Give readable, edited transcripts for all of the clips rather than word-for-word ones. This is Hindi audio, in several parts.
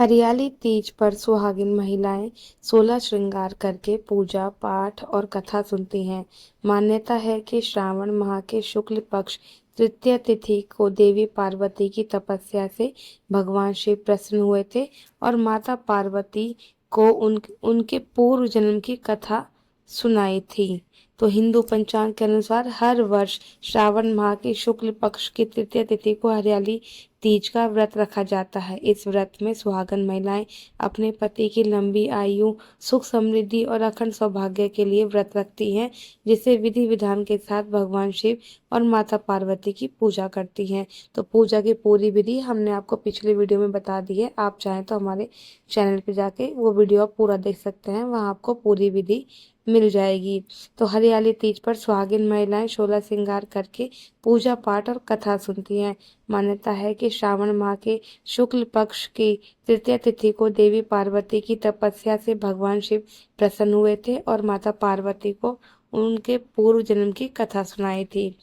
हरियाली तीज पर सुहागिन महिलाएं 16 श्रृंगार करके पूजा पाठ और कथा सुनती हैं। मान्यता है कि श्रावण माह के शुक्ल पक्ष तृतीया तिथि को देवी पार्वती की तपस्या से भगवान शिव प्रसन्न हुए थे और माता पार्वती को उनके पूर्व जन्म की कथा सुनाई थी। तो हिंदू पंचांग के अनुसार हर वर्ष श्रावण माह के शुक्ल पक्ष की तृतीया तिथि को हरियाली तीज का व्रत रखा जाता है। इस व्रत में सुहागन महिलाएं अपने पति की लंबी आयु, सुख समृद्धि और अखंड सौभाग्य के लिए व्रत रखती हैं, जिसे विधि विधान के साथ भगवान शिव और माता पार्वती की पूजा करती हैं। तो पूजा की पूरी विधि हमने आपको पिछली वीडियो में बता दी है। आप चाहें तो हमारे चैनल पे जाके वो वीडियो आप पूरा देख सकते हैं, वहाँ आपको पूरी विधि मिल जाएगी। तो हरियाली तीज पर सुहागिन महिलाएं 16 श्रृंगार करके पूजा पाठ और कथा सुनती हैं। मान्यता है कि श्रावण माह के शुक्ल पक्ष की तृतीया तिथि को देवी पार्वती की तपस्या से भगवान शिव प्रसन्न हुए थे और माता पार्वती को उनके पूर्व जन्म की कथा सुनाई थी।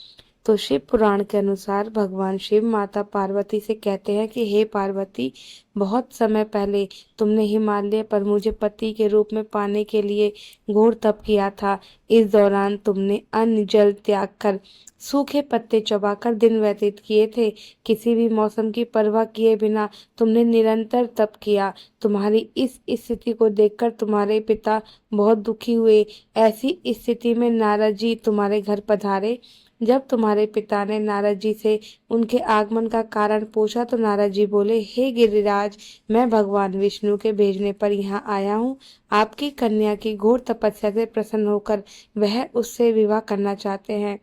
तो शिव पुराण के अनुसार भगवान शिव माता पार्वती से कहते हैं कि हे पार्वती, बहुत समय पहले तुमने हिमालय पर मुझे पति के रूप में पाने के लिए घोर तप किया था। इस दौरान तुमने अन्न जल त्याग कर सूखे पत्ते चबाकर दिन व्यतीत किए थे। किसी भी मौसम की परवाह किए बिना तुमने निरंतर तप किया। तुम्हारी इस स्थिति को देखकर तुम्हारे पिता बहुत दुखी हुए। ऐसी स्थिति में नारद जी तुम्हारे घर पधारे। जब तुम्हारे पिता ने नारद जी से उनके आगमन का कारण पूछा तो नारद जी बोले, हे गिरिराज, मैं भगवान विष्णु के भेजने पर यहाँ आया हूँ। आपकी कन्या की घोर तपस्या से प्रसन्न होकर वह उससे विवाह करना चाहते हैं।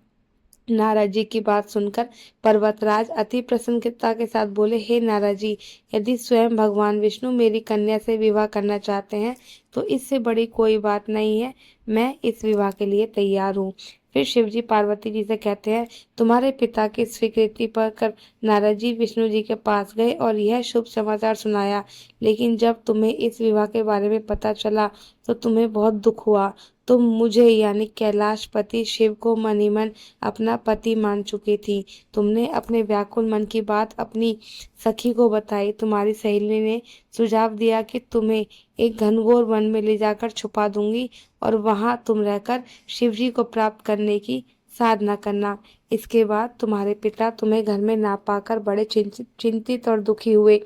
नारद जी की बात सुनकर पर्वतराज अति प्रसन्नता के साथ बोले, हे नारद जी, यदि स्वयं भगवान विष्णु मेरी कन्या से विवाह करना चाहते हैं तो इससे बड़ी कोई बात नहीं है। मैं इस विवाह के लिए तैयार हूँ। फिर शिव जी पार्वती जी से कहते हैं, तुम्हारे पिता की स्वीकृति पर कर नारद जी विष्णु जी के पास गए और यह शुभ समाचार सुनाया। लेकिन जब तुम्हें इस विवाह के बारे में पता चला तो तुम्हें बहुत दुख हुआ। तुम मुझे यानी कैलाशपति शिव को मन ही मन अपना पति मान चुकी थी। तुमने अपने व्याकुल मन की बात अपनी सखी को बताई। तुम्हारी सहेली ने सुझाव दिया कि तुम्हें एक घनघोर वन में ले जाकर छुपा दूंगी और वहां तुम रहकर शिवजी को प्राप्त करने की साधना करना। इसके बाद तुम्हारे पिता तुम्हें घर में ना पाकर बड़े चिंतित और दुखी हुए।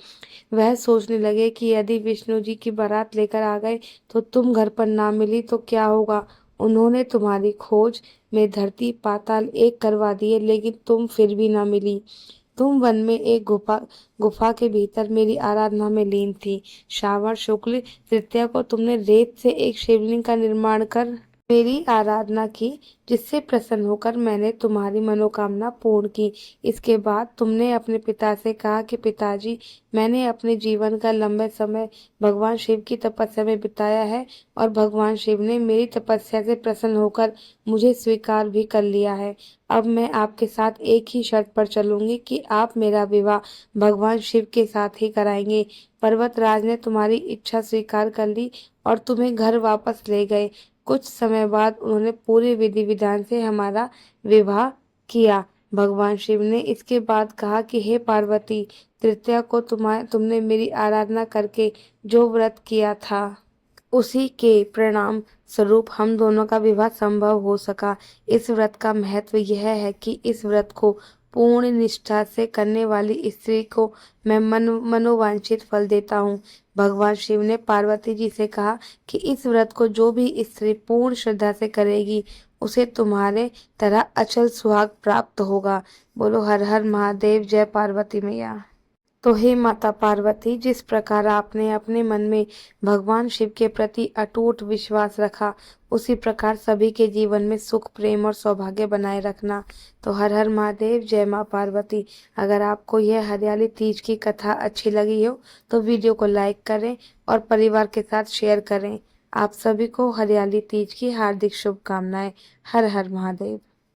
वह सोचने लगे कि यदि विष्णु जी की बारात लेकर आ गए तो तुम घर पर ना मिली तो क्या होगा। उन्होंने तुम्हारी खोज में धरती पाताल एक करवा दिए, लेकिन तुम फिर भी ना मिली। तुम वन में एक गुफा के भीतर मेरी आराधना में लीन थी। श्रावण शुक्ल तृतीया को तुमने रेत से एक शिवलिंग का निर्माण कर मेरी आराधना की, जिससे प्रसन्न होकर मैंने तुम्हारी मनोकामना पूर्ण की। इसके बाद तुमने अपने पिता से कहा कि पिताजी, मैंने अपने जीवन का लंबे समय भगवान शिव की तपस्या में बिताया है और भगवान शिव ने मेरी तपस्या से प्रसन्न होकर मुझे स्वीकार भी कर लिया है। अब मैं आपके साथ एक ही शर्त पर चलूंगी कि आप मेरा विवाह भगवान शिव के साथ ही कराएंगे। पर्वतराज ने तुम्हारी इच्छा स्वीकार कर ली और तुम्हें घर वापस ले गए। कुछ समय बाद उन्होंने पूरे विधि विधान से हमारा विवाह किया। भगवान शिव ने इसके बाद कहा कि हे पार्वती, तृतीया को तुमने मेरी आराधना करके जो व्रत किया था उसी के परिणाम स्वरूप हम दोनों का विवाह संभव हो सका। इस व्रत का महत्व यह है कि इस व्रत को पूर्ण निष्ठा से करने वाली स्त्री को मैं मनोवांछित फल देता हूँ। भगवान शिव ने पार्वती जी से कहा कि इस व्रत को जो भी स्त्री पूर्ण श्रद्धा से करेगी उसे तुम्हारे तरह अचल सुहाग प्राप्त होगा। बोलो हर हर महादेव, जय पार्वती मैया। तो हे माता पार्वती, जिस प्रकार आपने अपने मन में भगवान शिव के प्रति अटूट विश्वास रखा, उसी प्रकार सभी के जीवन में सुख, प्रेम और सौभाग्य बनाए रखना। तो हर हर महादेव, जय माँ पार्वती। अगर आपको यह हरियाली तीज की कथा अच्छी लगी हो तो वीडियो को लाइक करें और परिवार के साथ शेयर करें। आप सभी को हरियाली तीज की हार्दिक शुभकामनाएं। हर हर महादेव।